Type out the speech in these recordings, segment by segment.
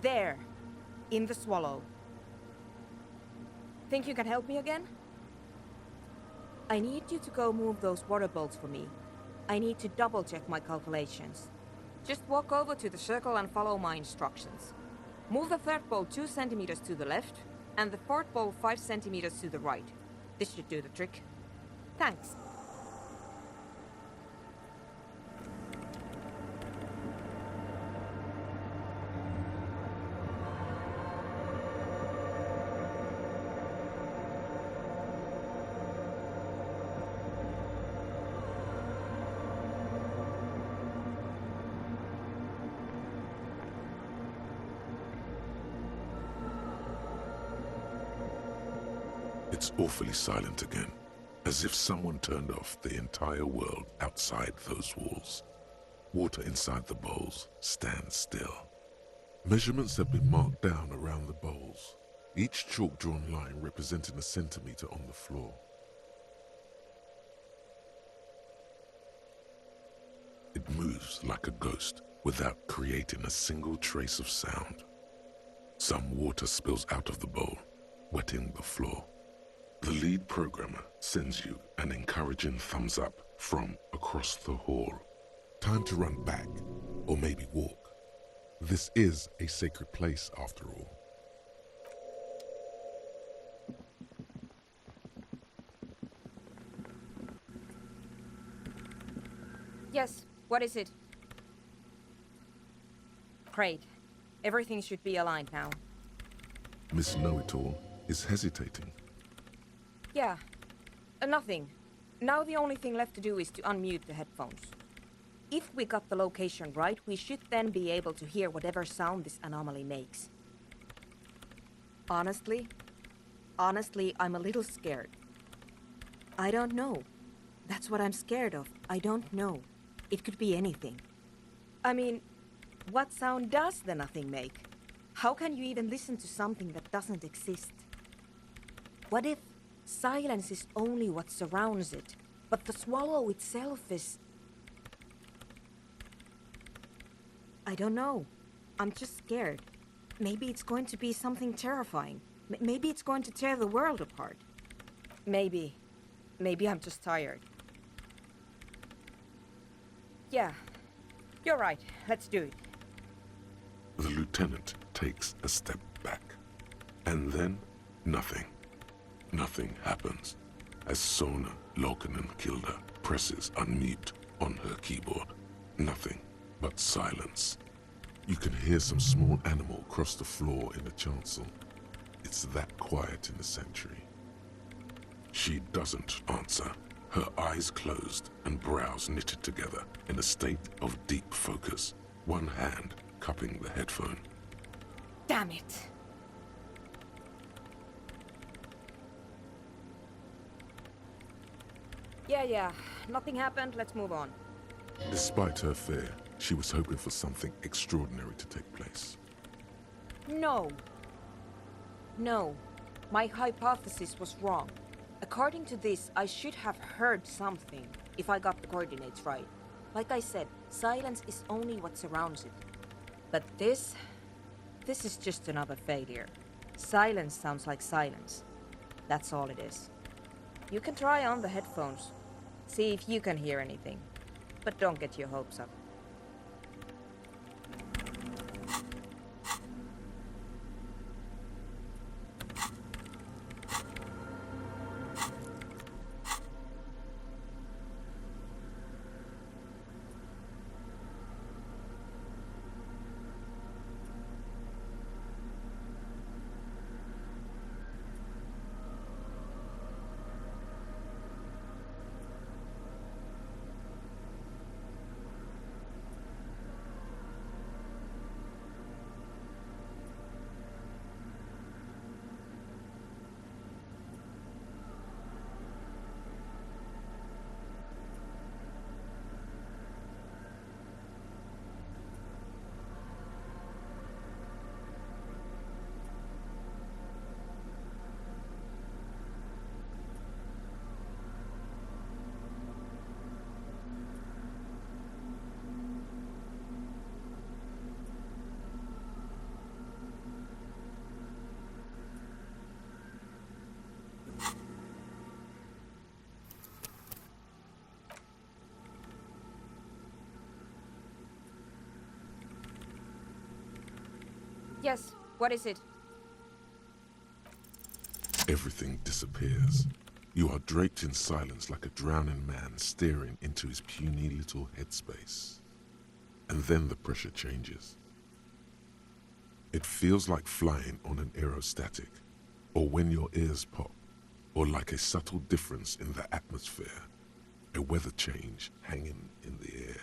There. In the swallow. Think you can help me again? I need you to go move those water bolts for me. I need to double-check my calculations. Just walk over to the circle and follow my instructions. Move the third bolt 2 centimeters to the left, and the fourth bolt 5 centimeters to the right. This should do the trick. Thanks. It's awfully silent again, as if someone turned off the entire world outside those walls. Water inside the bowls stands still. Measurements have been marked down around the bowls, each chalk-drawn line representing a centimeter on the floor. It moves like a ghost without creating a single trace of sound. Some water spills out of the bowl, wetting the floor. The lead programmer sends you an encouraging thumbs up from across the hall. Time to run back, or maybe walk. This is a sacred place after all. Yes, what is it? Great. Everything should be aligned now. Miss Know-It-All is hesitating. Yeah, nothing. Now the only thing left to do is to unmute the headphones. If we got the location right, we should then be able to hear whatever sound this anomaly makes. Honestly, I'm a little scared. I don't know. That's what I'm scared of. I don't know. It could be anything. I mean, what sound does the nothing make? How can you even listen to something that doesn't exist? What if silence is only what surrounds it, but the swallow itself is... I don't know. I'm just scared. Maybe it's going to be something terrifying. Maybe it's going to tear the world apart. Maybe. Maybe I'm just tired. Yeah. You're right. Let's do it. The lieutenant takes a step back. And then, nothing. Nothing happens as Sona Lokanen-Kilda presses unmute on her keyboard. Nothing but silence. You can hear some small animal cross the floor in the chancel. It's that quiet in the sanctuary. She doesn't answer, her eyes closed and brows knitted together in a state of deep focus, one hand cupping the headphone. Damn it! Yeah, nothing happened, let's move on. Despite her fear, she was hoping for something extraordinary to take place. No. My hypothesis was wrong. According to this, I should have heard something, if I got the coordinates right. Like I said, silence is only what surrounds it. But this is just another failure. Silence sounds like silence. That's all it is. You can try on the headphones. See if you can hear anything. But don't get your hopes up. Yes, what is it? Everything disappears. You are draped in silence like a drowning man staring into his puny little headspace. And then the pressure changes. It feels like flying on an aerostatic, or when your ears pop, or like a subtle difference in the atmosphere, a weather change hanging in the air.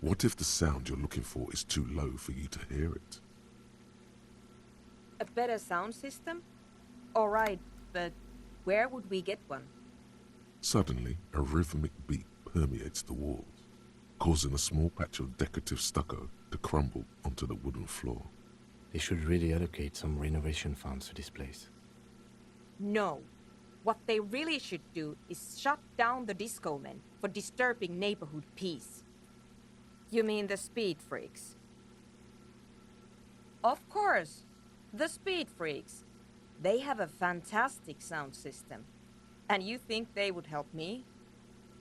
What if the sound you're looking for is too low for you to hear it? A better sound system? All right, but where would we get one? Suddenly, a rhythmic beat permeates the walls, causing a small patch of decorative stucco to crumble onto the wooden floor. They should really allocate some renovation funds to this place. No. What they really should do is shut down the disco men for disturbing neighborhood peace. You mean the speed freaks? Of course, the speed freaks. They have a fantastic sound system. And you think they would help me?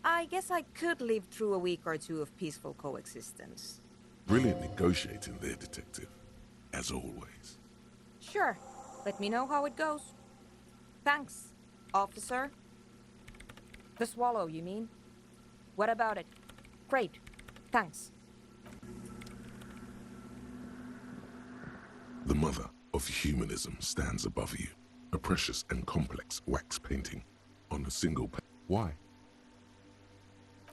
I guess I could live through a week or two of peaceful coexistence. Brilliant negotiating there, detective, as always. Sure, let me know how it goes. Thanks, officer. The swallow, you mean? What about it? Great, thanks. The mother of humanism stands above you, a precious and complex wax painting on a single page. Why?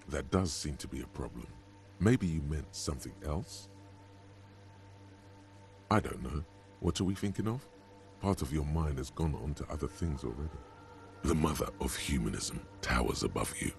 That does seem to be a problem. Maybe you meant something else? I don't know. What are we thinking of? Part of your mind has gone on to other things already. The mother of humanism towers above you.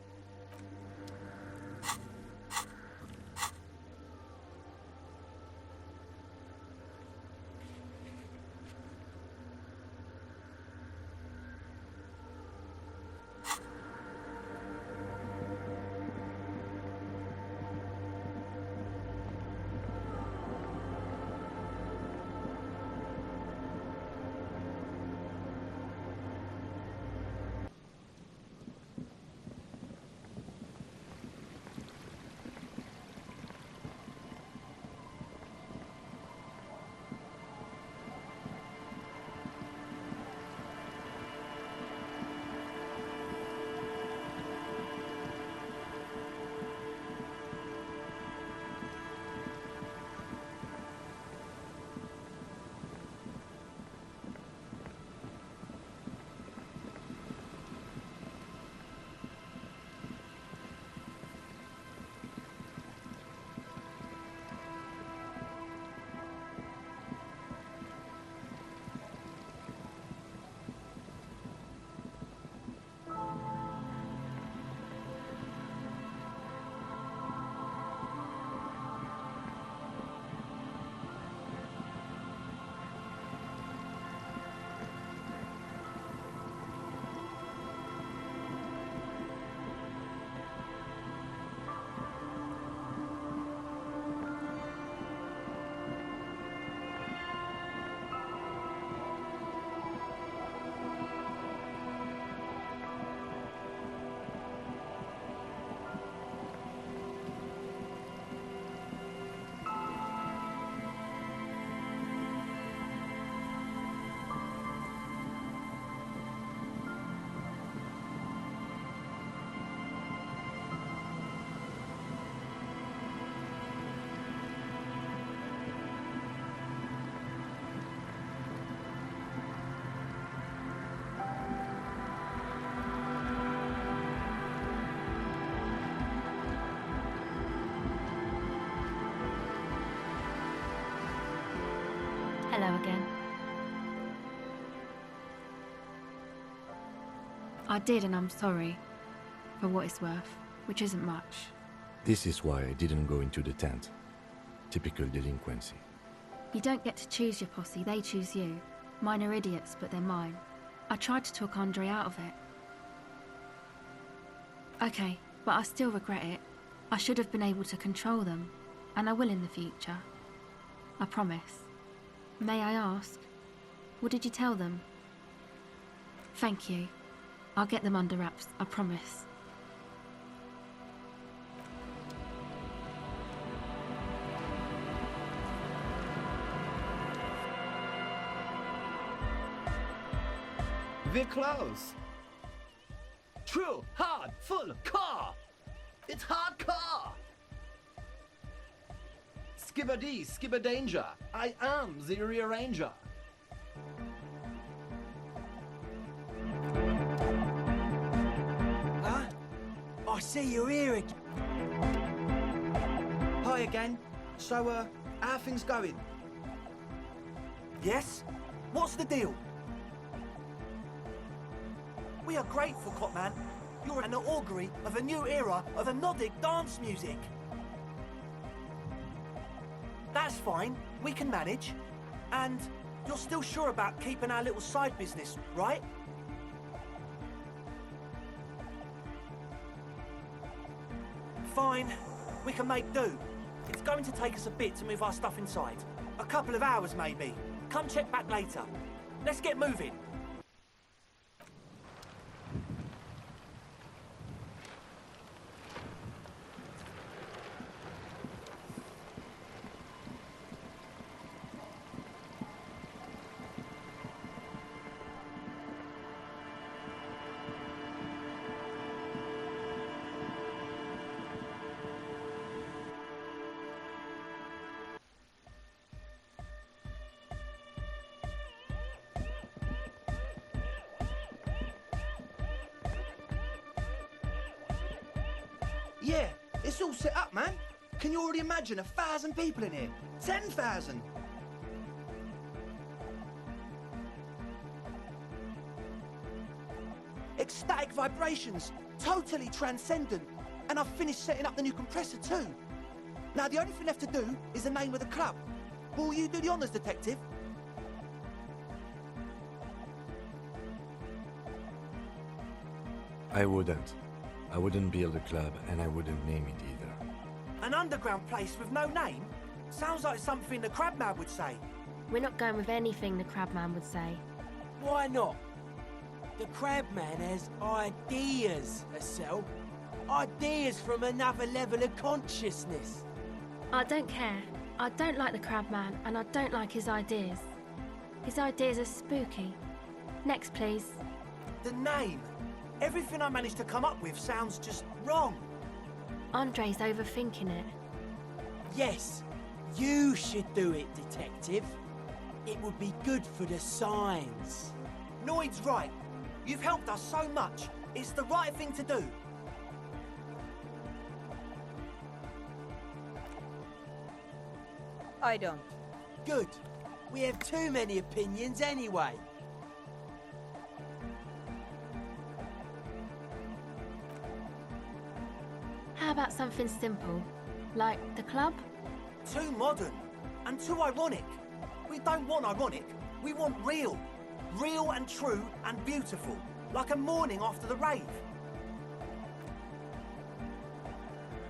Hello again. I did, and I'm sorry, for what it's worth, which isn't much. This is why I didn't go into the tent. Typical delinquency. You don't get to choose your posse, they choose you. Mine are idiots, but they're mine. I tried to talk Andre out of it. Okay, but I still regret it. I should have been able to control them, and I will in the future. I promise. May I ask, what did you tell them? Thank you. I'll get them under wraps, I promise. We're close. True, hard, full, car. It's hardcore. Skibber-dee, skibber-danger. I am the rearranger. Huh? I see you're here again. Hi again. So, how are things going? Yes? What's the deal? We are grateful, Copman. You're an augury of a new era of anodic dance music. That's fine. We can manage. And you're still sure about keeping our little side business, right? Fine. We can make do. It's going to take us a bit to move our stuff inside. A couple of hours, maybe. Come check back later. Let's get moving. Yeah, it's all set up, man. Can you already imagine 1,000 people in here? 10,000? Ecstatic vibrations, totally transcendent. And I've finished setting up the new compressor too. Now the only thing left to do is the name of the club. Will you do the honours, detective? I wouldn't. I wouldn't build a club, and I wouldn't name it either. An underground place with no name? Sounds like something the Crabman would say. We're not going with anything the Crabman would say. Why not? The Crabman has ideas, Estelle. Ideas from another level of consciousness. I don't care. I don't like the Crabman, and I don't like his ideas. His ideas are spooky. Next, please. The name. Everything I managed to come up with sounds just wrong. Andre's overthinking it. Yes, you should do it, detective. It would be good for the signs. Noid's right. You've helped us so much. It's the right thing to do. I don't. Good. We have too many opinions anyway. How about something simple? Like the club? Too modern and too ironic. We don't want ironic. We want real. Real and true and beautiful. Like a morning after the rave.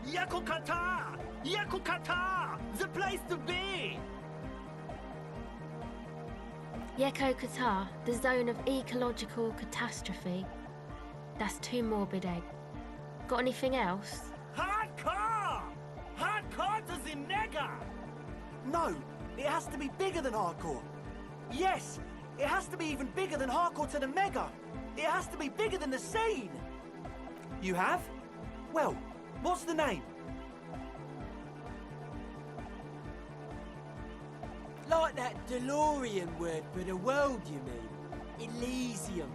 Yakukata! Yakukata! The place to be! Yeko Qatar, the zone of ecological catastrophe. That's too morbid, Egg. Got anything else? Hardcore! Hardcore to the mega! No, it has to be bigger than hardcore. Yes, it has to be even bigger than hardcore to the mega. It has to be bigger than the scene. You have? Well, what's the name? Like that DeLorean word for the world, you mean? Elysium.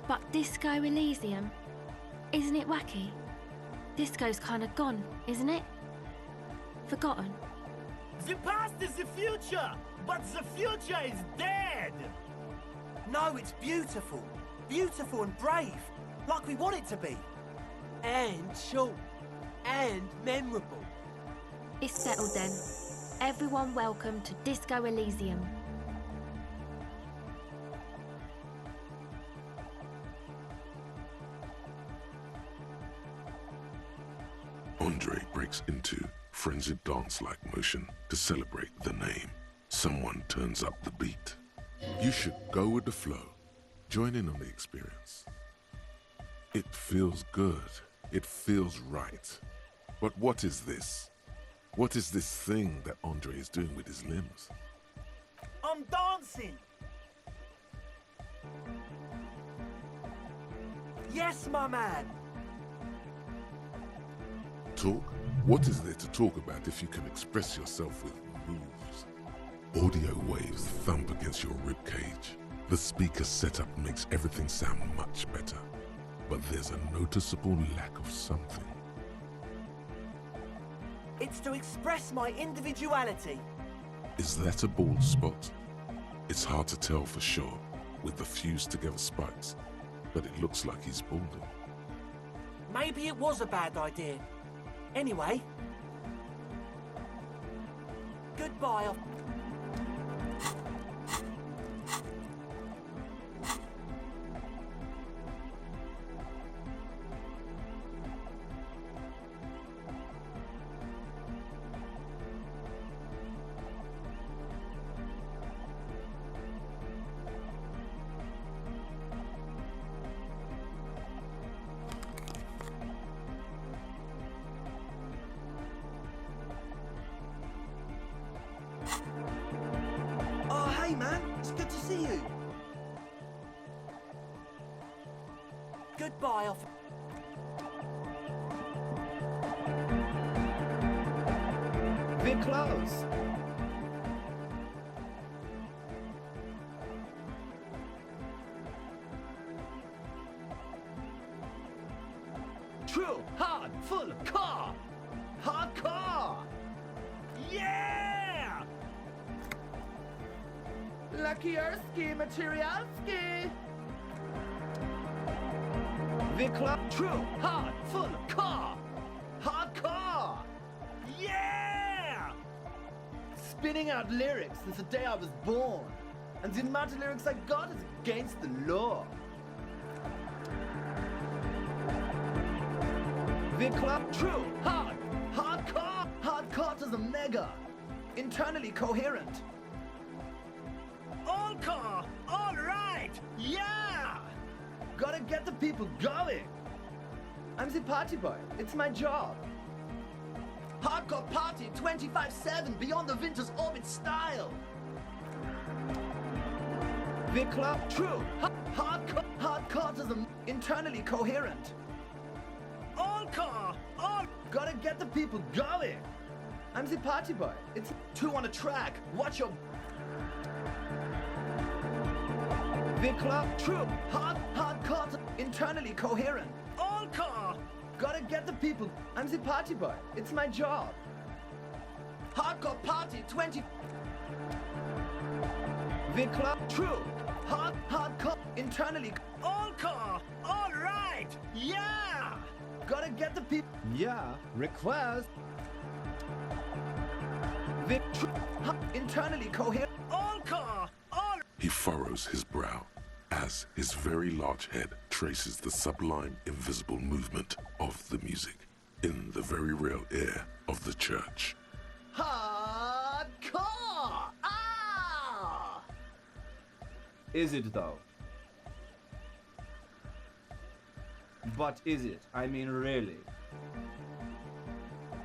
But Disco Elysium? Isn't it wacky? Disco's kinda gone, isn't it? Forgotten. The past is the future, but the future is dead! No, it's beautiful. Beautiful and brave. Like we want it to be. And short. And memorable. It's settled then. Everyone welcome to Disco Elysium. Andre breaks into frenzied dance-like motion to celebrate the name. Someone turns up the beat. You should go with the flow. Join in on the experience. It feels good. It feels right. But what is this? What is this thing that Andre is doing with his limbs? I'm dancing! Yes, my man! Talk? What is there to talk about if you can express yourself with moves? Audio waves thump against your ribcage. The speaker setup makes everything sound much better. But there's a noticeable lack of something. It's to express my individuality. Is that a bald spot? It's hard to tell for sure with the fused together spikes, but it looks like he's balding. Maybe it was a bad idea. Anyway, goodbye. Oh, hey, man. It's good to see you. Goodbye. We're close. True, hard, full, car. Hardcore. Yeah! Luckyerski, Materialski. The club, true, hard, full, car. Hardcore. Yeah! Spinning out lyrics since the day I was born. And the amount of lyrics I got is against the law. The club, true, hard, hardcore. Hardcore to the mega. Internally coherent. All car, all right, yeah! Gotta get the people going. I'm the party boy, it's my job. Hardcore party 25/7 beyond the winter's orbit style. The club, true, hardcore to the internally coherent. All car, all gotta get the people going. I'm the party boy. It's two on a track. Watch your the club, true, hardcore, internally coherent. All car, gotta get the people. I'm the party boy. It's my job. Hardcore party 20. The club, true, hardcore, internally. All car, all right, yeah. Gotta get the people. Yeah, request. The internally coherent. All car, all. He furrows his brow as his very large head traces the sublime invisible movement of the music in the very real air of the church. Hardcore! Ah! Is it though? But is it? I mean, really?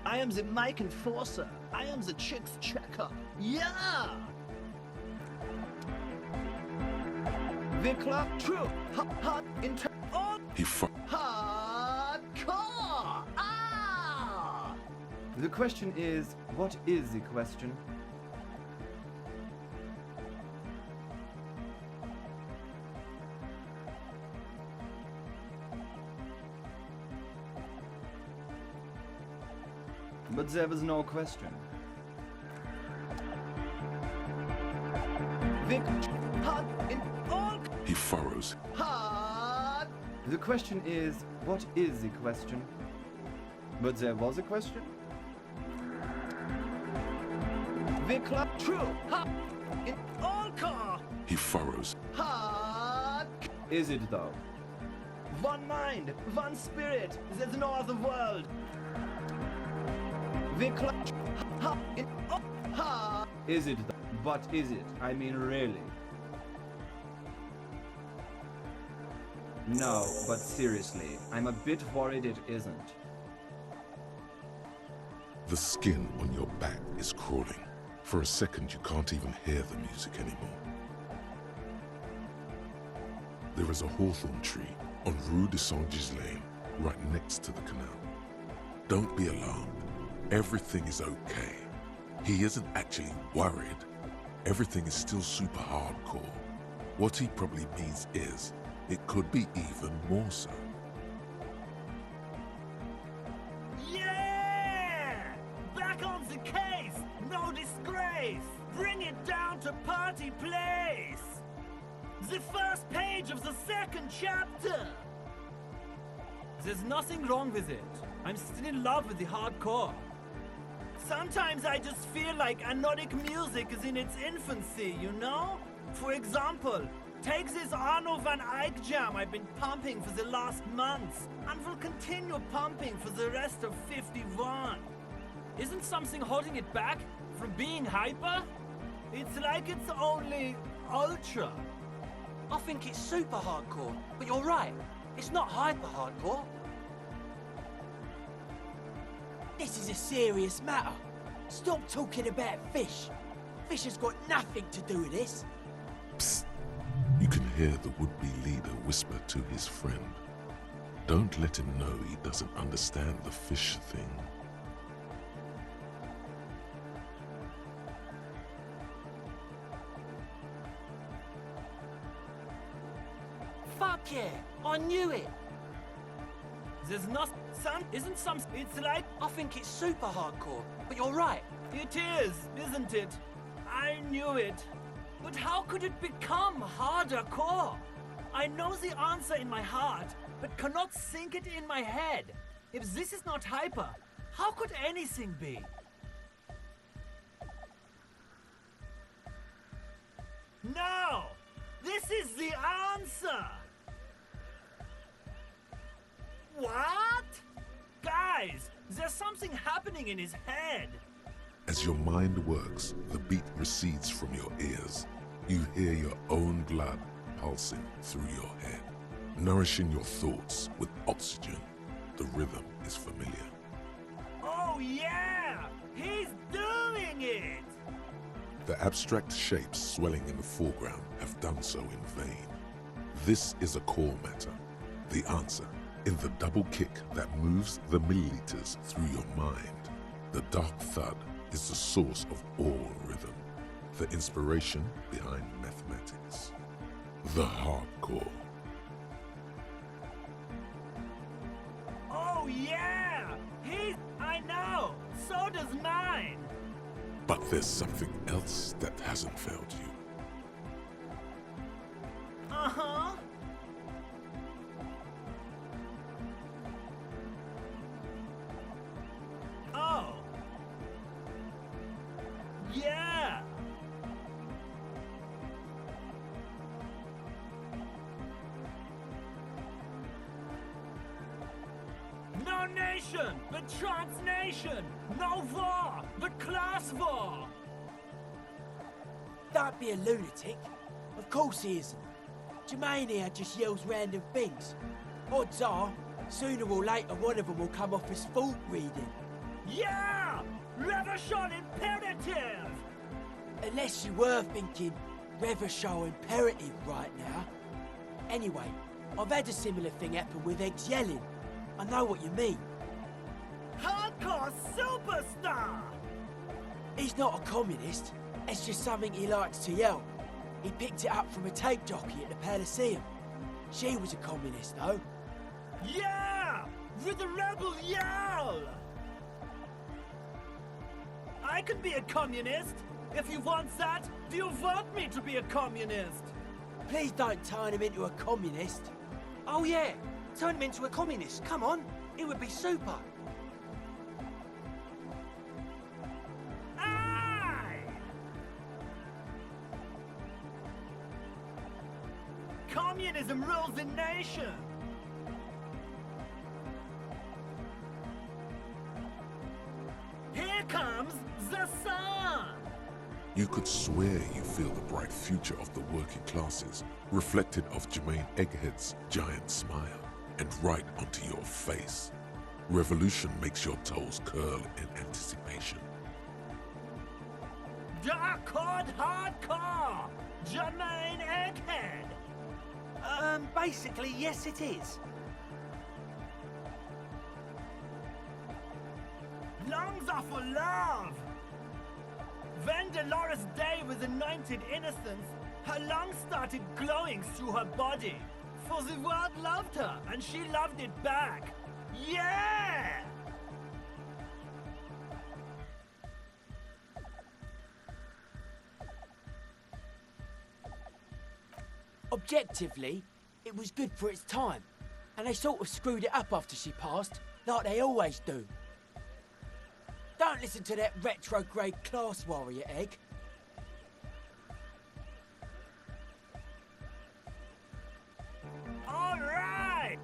I am the mic enforcer. I am the chicks checker. Yeah! The club, true, hard, all. He Hardcore! Ah! The question is, what is the question? But there was no question. The hard in all. He furrows. Hard. The question is, what is the question? But there was a question? The club, true, hard in all car. He furrows. Hard. Is it though? One mind, one spirit. There's no other world. The club, hard in all. Hard. Is it though? But is it? I mean, really? No, but seriously, I'm a bit worried it isn't. The skin on your back is crawling. For a second, you can't even hear the music anymore. There is a hawthorn tree on Rue de Saint-Gislain, right next to the canal. Don't be alarmed. Everything is okay. He isn't actually worried. Everything is still super hardcore. What he probably means is, it could be even more so. Yeah! Back on the case! No disgrace! Bring it down to party place! The first page of the second chapter! There's nothing wrong with it. I'm still in love with the hardcore. Sometimes I just feel like anodic music is in its infancy, you know? For example, take this Arno van Eyck jam I've been pumping for the last months, and will continue pumping for the rest of 51. Isn't something holding it back from being hyper? It's like it's only ultra. I think it's super hardcore, but you're right. It's not hyper hardcore. This is a serious matter. Stop talking about fish. Fish has got nothing to do with this. Psst. You can hear the would-be leader whisper to his friend. Don't let him know he doesn't understand the fish thing. Fuck yeah, I knew it. There's not some, isn't some, it's like, I think it's super hardcore, but you're right. it is, isn't it? I knew it. But how could it become harder core? I know the answer in my heart, but cannot think it in my head. If this is not hyper, how could anything be? No! This is the answer! What? Guys, there's something happening in his head. As your mind works, the beat recedes from your ears. You hear your own blood pulsing through your head, nourishing your thoughts with oxygen. The rhythm is familiar. Oh yeah! He's doing it! The abstract shapes swelling in the foreground have done so in vain. This is a core matter. The answer in the double kick that moves the milliliters through your mind. The dark thud is the source of all rhythm, the inspiration behind mathematics. The hardcore. Oh yeah! I know! So does mine! But there's something else that hasn't failed you. Uh-huh. Oh. Yeah! No nation, but transnation! No war, but class war! Don't be a lunatic. Of course he isn't. Jermaine here just yells random things. Odds are, sooner or later one of them will come off as fault reading. Yeah! Revolution imperative! Unless you were thinking Revolution imperative right now. Anyway, I've had a similar thing happen with Eggs yelling. I know what you mean. Hardcore superstar! He's not a communist. It's just something he likes to yell. He picked it up from a tape jockey at the Elysium. She was a communist, though. Yeah! With the rebel yell! I can be a communist! If you want that, do you want me to be a communist? Please don't turn him into a communist. Oh yeah, turn him into a communist. Come on, it would be super. Aye! Communism rules the nation! Here comes the sun! You could swear you feel the bright future of the working classes reflected off Jermaine Egghead's giant smile and right onto your face. Revolution makes your toes curl in anticipation. Dark-Horde Hardcore! Jermaine Egghead! Basically, yes it is. Lungs are for love! When Dolores Day was anointed innocence, her lungs started glowing through her body. For the world loved her, and she loved it back. Yeah! Objectively, it was good for its time, and they sort of screwed it up after she passed, like they always do. Don't listen to that retrograde class warrior, Egg. All right!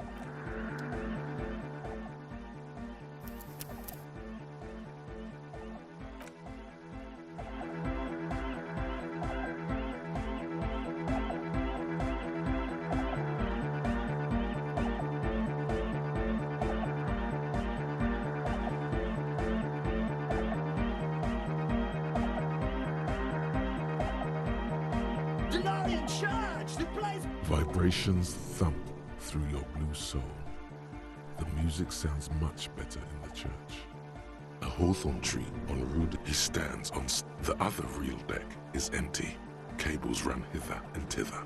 Glorian Church, the place... Vibrations thump through your blue soul. The music sounds much better in the church. A hawthorn tree en route, he stands on the other real deck is empty. Cables run hither and thither.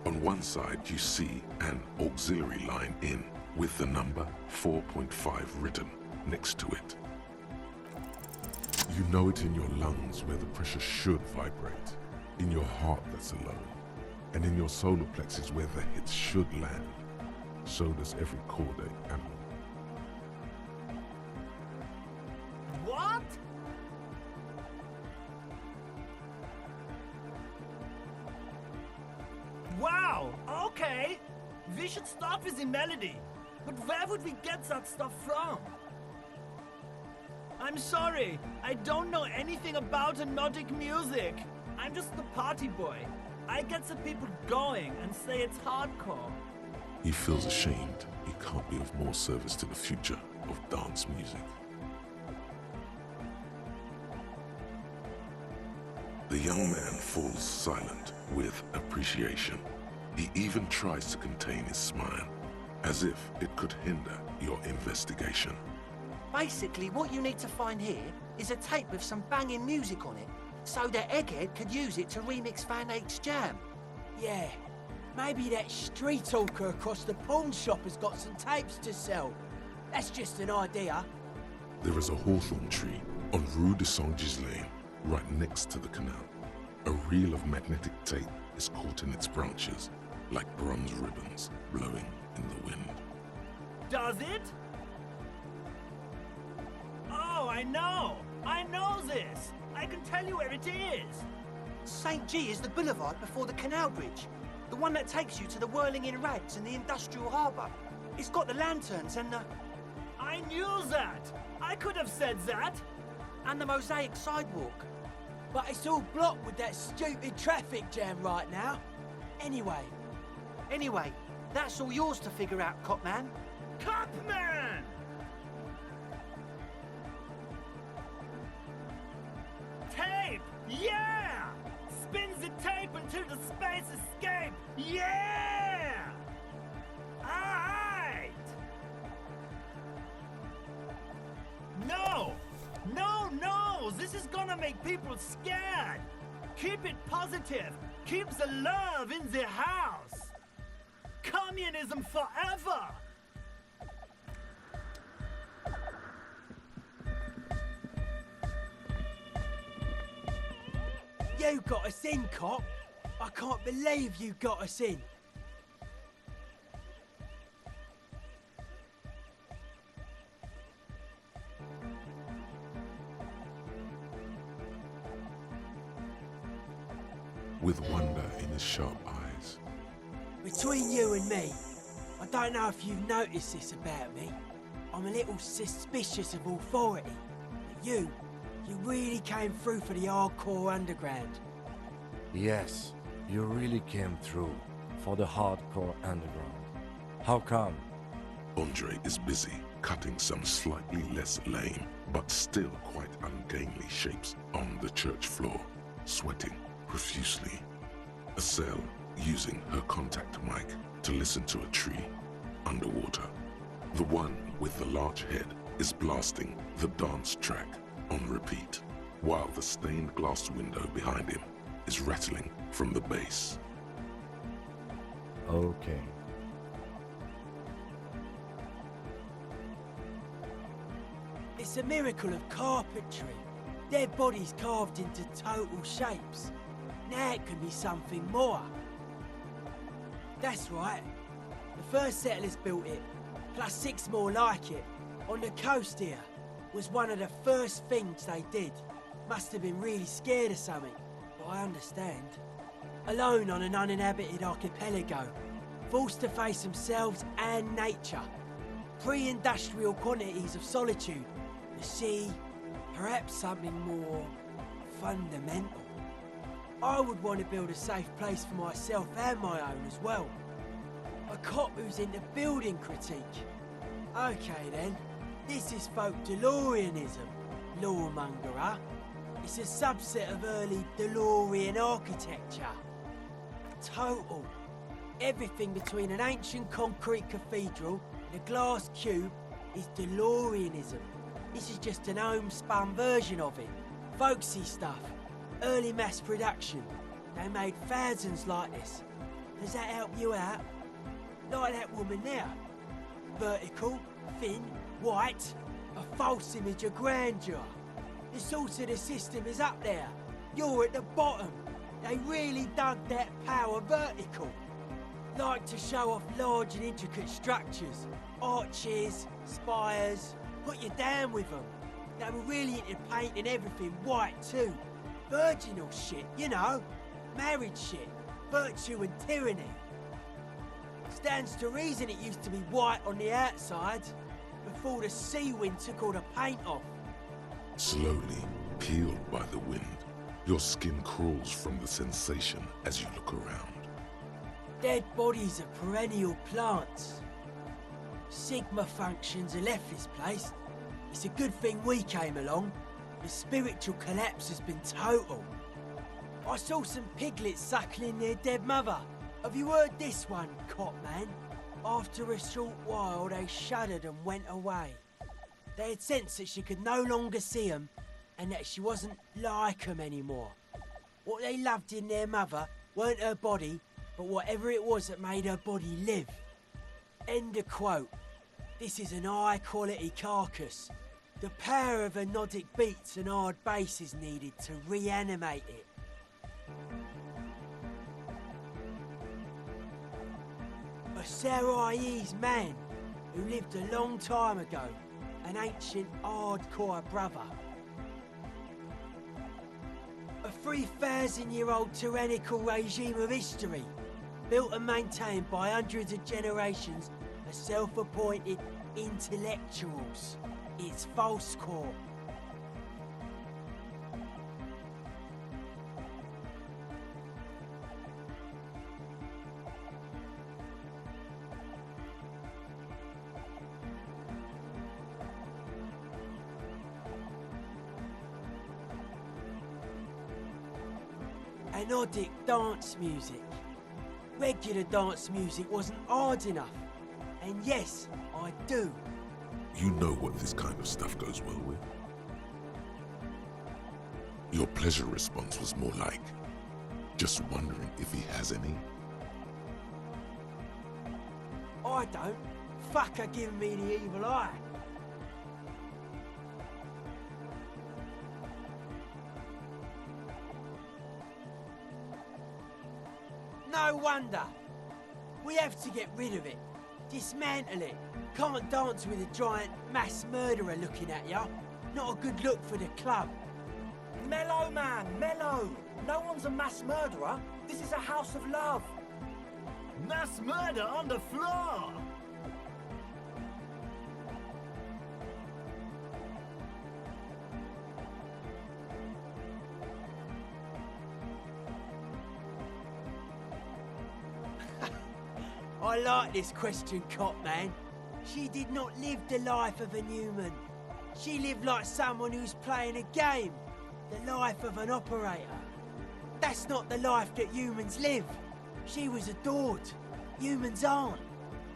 On one side you see an auxiliary line in with the number 4.5 written next to it. You know it in your lungs where the pressure should vibrate, in your heart that's alone, and in your solar plexus where the hits should land. So does every Corday animal. What? Wow, okay. We should start with the melody. But where would we get that stuff from? I'm sorry, I don't know anything about Nordic music. I'm just the party boy. I get the people going and say it's hardcore. He feels ashamed he can't be of more service to the future of dance music. The young man falls silent with appreciation. He even tries to contain his smile, as if it could hinder your investigation. Basically, what you need to find here is a tape with some banging music on it, so that Egghead could use it to remix Van Eyck's jam. Yeah, maybe that street hawker across the pawn shop has got some tapes to sell. That's just an idea. There is a hawthorn tree on Rue de Saint-Ghislain, right next to the canal. A reel of magnetic tape is caught in its branches, like bronze ribbons blowing in the wind. Does it? Oh, I know! I know this! I can tell you where it is! St. G is the boulevard before the canal bridge. The one that takes you to the whirling in rags and the industrial harbour. It's got the lanterns and the... I knew that! I could have said that! and the mosaic sidewalk. But it's all blocked with that stupid traffic jam right now. Anyway, that's all yours to figure out, Copman. Copman! Tape! Yeah! Spins the tape until the space escape! Yeah! Alright! No! No, no! This is gonna make people scared! Keep it positive! Keep the love in the house! Communism forever! You got us in, Cop. I can't believe you got us in. With wonder in his sharp eyes. Between you and me, I don't know if you've noticed this about me. I'm a little suspicious of authority. But You really came through for the hardcore underground. Yes, you really came through for the hardcore underground. How come? Andre is busy cutting some slightly less lame, but still quite ungainly shapes on the church floor, sweating profusely. Estelle using her contact mic to listen to a tree underwater. The one with the large head is blasting the dance track on repeat, while the stained glass window behind him is rattling from the bass. Okay. It's a miracle of carpentry. Their bodies carved into total shapes. Now it can be something more. That's right. The first settlers built it, plus 6 more like it, on the coast here. Was one of the first things they did. Must have been really scared of something, but I understand. Alone on an uninhabited archipelago, forced to face themselves and nature. Pre-industrial quantities of solitude. The sea, perhaps something more fundamental. I would want to build a safe place for myself and my own as well. A cop who's into building critique. Okay then, this is folk DeLoreanism, lawmongerer. It's a subset of early DeLorean architecture. Total. Everything between an ancient concrete cathedral and a glass cube is DeLoreanism. This is just an homespun version of it. Folksy stuff. Early mass production. They made thousands like this. Does that help you out? Like that woman there. Vertical, thin, white. A false image of grandeur. The source of the system is up there. You're at the bottom. They really dug that power vertical. Like to show off large and intricate structures. Arches, spires. Put you down with them. They were really into painting everything white too. Virginal shit, you know. Married shit. Virtue and tyranny. Stands to reason it used to be white on the outside before the sea wind took all the paint off. Slowly, peeled by the wind, your skin crawls from the sensation as you look around. Dead bodies are perennial plants. Sigma functions have left this place. It's a good thing we came along. The spiritual collapse has been total. I saw some piglets suckling their dead mother. Have you heard this one, cop man? After a short while, they shuddered and went away. They had sensed that she could no longer see them and that she wasn't like them anymore. What they loved in their mother weren't her body, but whatever it was that made her body live. End of quote. This is an high-quality carcass. The power of anodic beats and hard bass is needed to reanimate it. A Sarai's man who lived a long time ago, an ancient hardcore brother. A 3,000-year-old tyrannical regime of history, built and maintained by hundreds of generations of self-appointed intellectuals. It's false core. Anodic dance music. Regular dance music wasn't hard enough. And yes, I do. You know what this kind of stuff goes well with. Your pleasure response was more like, just wondering if he has any. I don't. Fuck her giving me the evil eye. No wonder. We have to get rid of it. Dismantle it. Can't dance with a giant mass murderer looking at ya. Not a good look for the club. Mellow, man, mellow. No one's a mass murderer. This is a house of love. Mass murder on the floor! I like this question, Cop Man. She did not live the life of a human. She lived like someone who's playing a game. The life of an operator. That's not the life that humans live. She was adored. Humans aren't.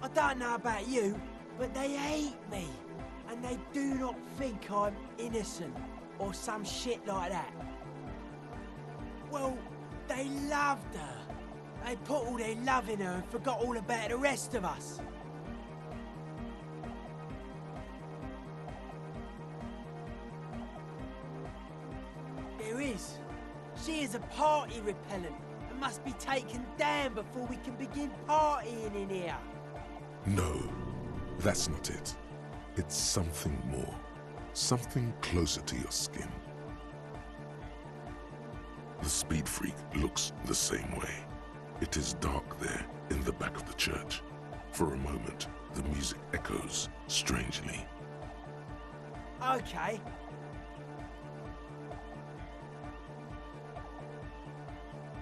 I don't know about you, but they hate me. And they do not think I'm innocent or some shit like that. Well, they loved her. They put all their love in her and forgot all about the rest of us. There is. She is a party repellent and must be taken down before we can begin partying in here. No, that's not it. It's something more. Something closer to your skin. The Speed Freak looks the same way. It is dark there in the back of the church. For a moment, the music echoes strangely. Okay.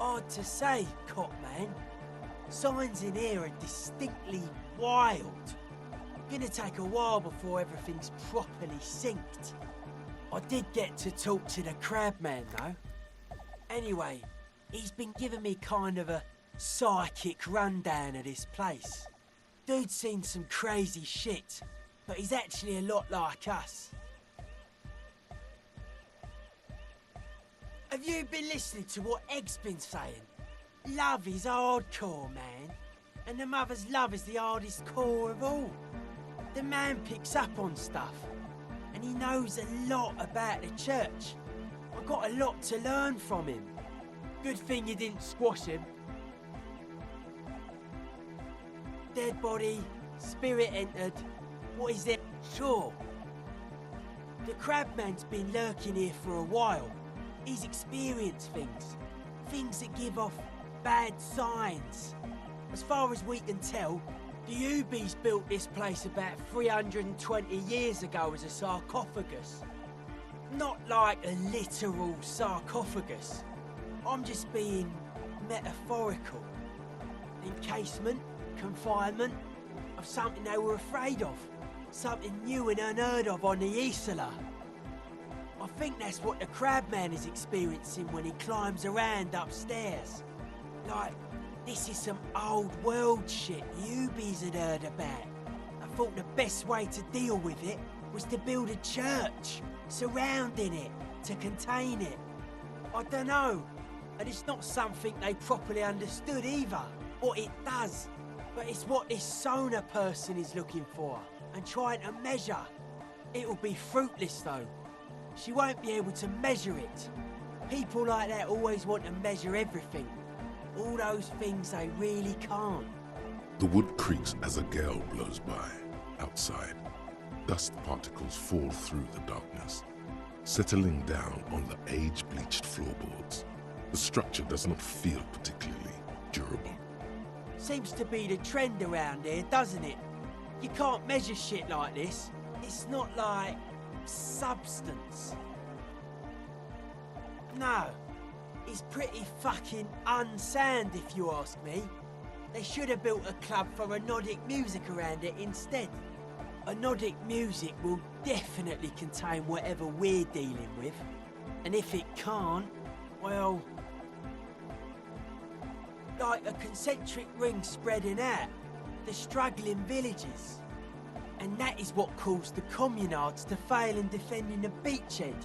Odd to say, Cop Man. Signs in here are distinctly wild. Gonna take a while before everything's properly synced. I did get to talk to the Crabman though. Anyway, he's been giving me kind of a psychic rundown of this place. Dude's seen some crazy shit, but he's actually a lot like us. Have you been listening to what Egg's been saying? Love is hardcore, man. And the mother's love is the hardest core of all. The man picks up on stuff, and he knows a lot about the church. I got a lot to learn from him. Good thing you didn't squash him. Dead body, spirit entered. What is it? Sure. The Crabman's been lurking here for a while. He's experienced things. Things that give off bad signs. As far as we can tell, the Ubies built this place about 320 years ago as a sarcophagus. Not like a literal sarcophagus. I'm just being metaphorical. Encasement, confinement, of something they were afraid of. Something new and unheard of on the Isla. I think that's what the Crabman is experiencing when he climbs around upstairs. Like, this is some old world shit Ubies had heard about. I thought the best way to deal with it was to build a church, surrounding it, to contain it. I don't know, and it's not something they properly understood either, what it does. But it's what this Sona person is looking for, and trying to measure. It'll be fruitless though. She won't be able to measure it. People like that always want to measure everything. All those things they really can't. The wood creaks as a gale blows by. Outside, dust particles fall through the darkness, settling down on the age-bleached floorboards. The structure does not feel particularly durable. Seems to be the trend around here, doesn't it? You can't measure shit like this. It's not like substance. No. It's pretty fucking unsound if you ask me. They should have built a club for anodic music around it instead. Anodic music will definitely contain whatever we're dealing with. And if it can't, well... like a concentric ring spreading out, the struggling villages. And that is what caused the communards to fail in defending the beachhead.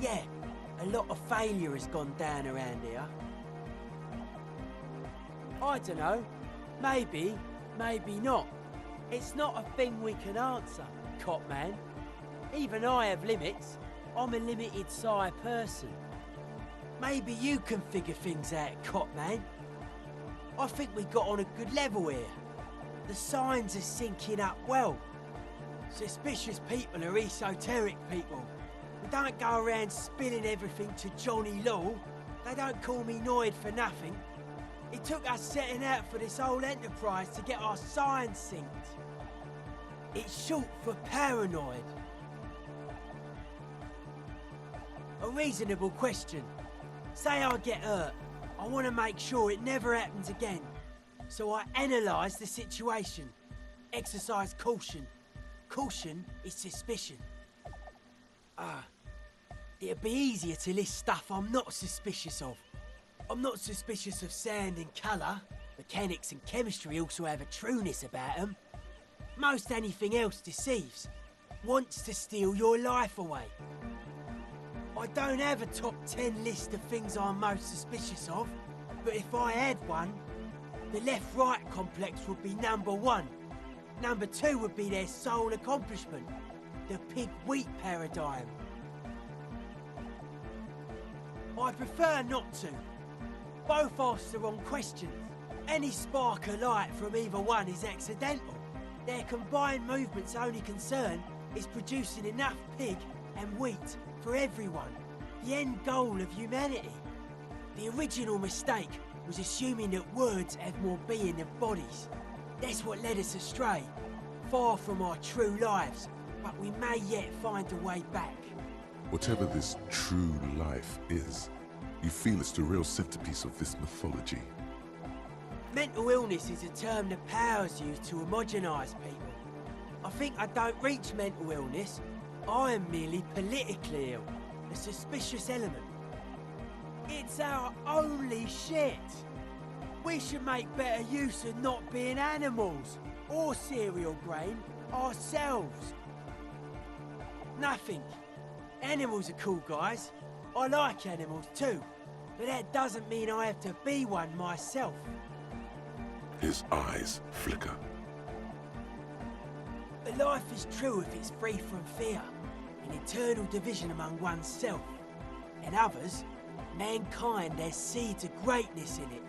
Yeah, a lot of failure has gone down around here. I don't know. Maybe, maybe not. It's not a thing we can answer, Cop Man. Even I have limits. I'm a limited size person. Maybe you can figure things out, Cop Man. I think we got on a good level here. The signs are syncing up well. Suspicious people are esoteric people. We don't go around spilling everything to Johnny Law. They don't call me Noid for nothing. It took us setting out for this whole enterprise to get our signs synced. It's short for paranoid. A reasonable question. Say I get hurt. I want to make sure it never happens again. So I analysed the situation. Exercise caution. Caution is suspicion. It'd be easier to list stuff I'm not suspicious of. I'm not suspicious of sound and colour. Mechanics and chemistry also have a trueness about them. Most anything else deceives. Wants to steal your life away. I don't have a top 10 list of things I'm most suspicious of, but if I had one, the left-right complex would be number 1. Number 2 would be their sole accomplishment, the pig-wheat paradigm. I prefer not to. Both ask the wrong questions. Any spark of light from either one is accidental. Their combined movement's only concern is producing enough pig and wheat for everyone. The end goal of humanity. The original mistake was assuming that words have more being than bodies. That's what led us astray. Far from our true lives, but we may yet find a way back. Whatever this true life is, you feel it's the real centerpiece of this mythology. Mental illness is a term that powers you to homogenise people. I think I don't reach mental illness. I am merely politically ill, a suspicious element. It's our only shit. We should make better use of not being animals or cereal grain ourselves. Nothing. Animals are cool, guys. I like animals too, but that doesn't mean I have to be one myself. His eyes flicker. A life is true if it's free from fear, an eternal division among oneself. And others, mankind has seeds of greatness in it.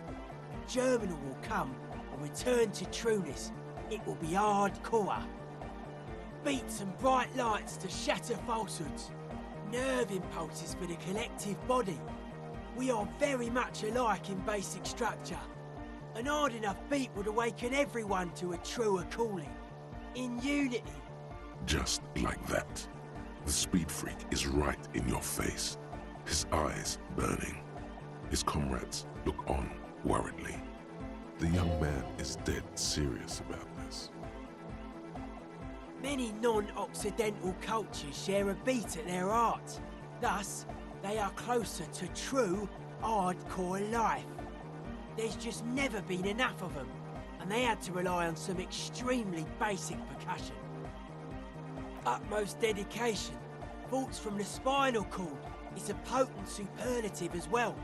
A germinal will come, a return to trueness. It will be hardcore. Beats and bright lights to shatter falsehoods. Nerve impulses for the collective body. We are very much alike in basic structure. An hard enough beat would awaken everyone to a truer calling. In unity. Just like that. The speed freak is right in your face. His eyes burning. His comrades look on worriedly. The young man is dead serious about this. Many non-Occidental cultures share a beat at their art. Thus, they are closer to true, hardcore life. There's just never been enough of them, and they had to rely on some extremely basic percussion. Utmost dedication, thoughts from the spinal cord, is a potent superlative as well.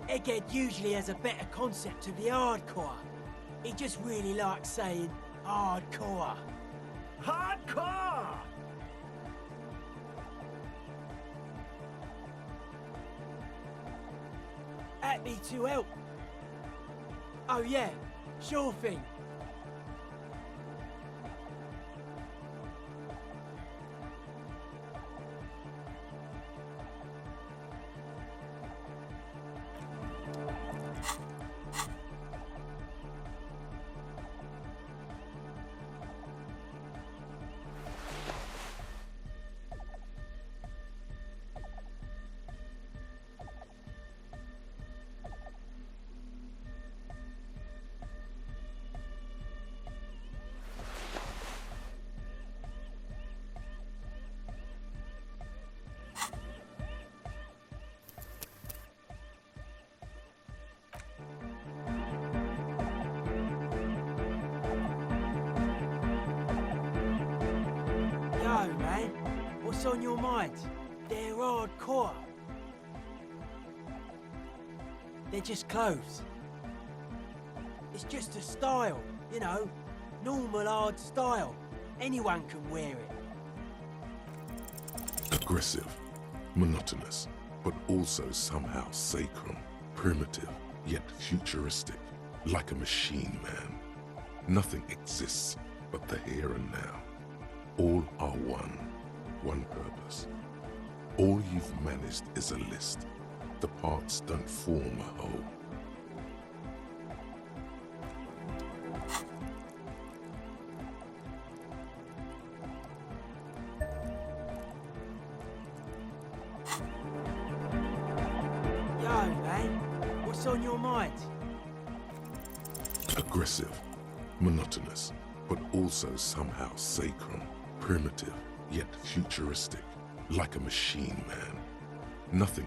Egghead usually has a better concept of the hardcore. He just really likes saying hardcore. Hardcore! Happy to help. Oh yeah, sure thing. Yo, man, what's on your mind? They're hardcore. They're just clothes. It's just a style, you know, normal hard style. Anyone can wear it. Aggressive, monotonous, but also somehow sacrum, primitive, yet futuristic, like a machine, man. Nothing exists but the here and now. All are one purpose. All you've managed is a list. The parts don't form a whole. Yo, man, what's on your mind? Aggressive, monotonous, but also somehow sacred, primitive, yet futuristic, like a machine man. Nothing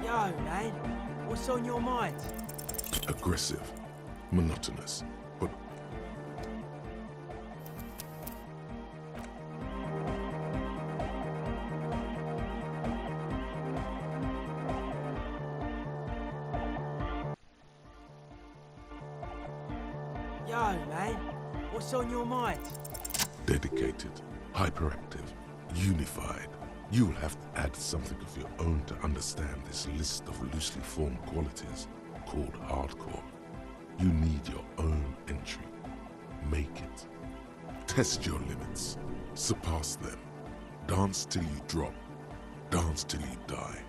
Yo, man, what's on your mind? aggressive, monotonous, but Yo, man, what's on your mind? dedicated, hyperactive, unified. You'll have to add something of your own to understand this list of loosely formed qualities called hardcore. You need your own entry. Make it. Test your limits. Surpass them. Dance till you drop. Dance till you die,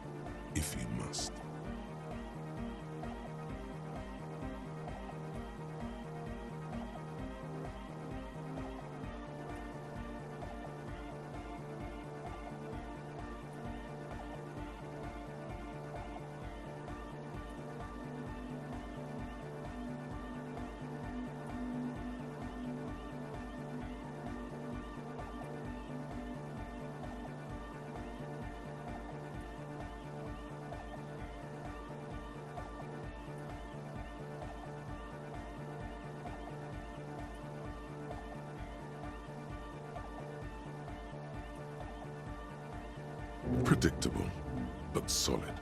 if you must. Predictable, but solid.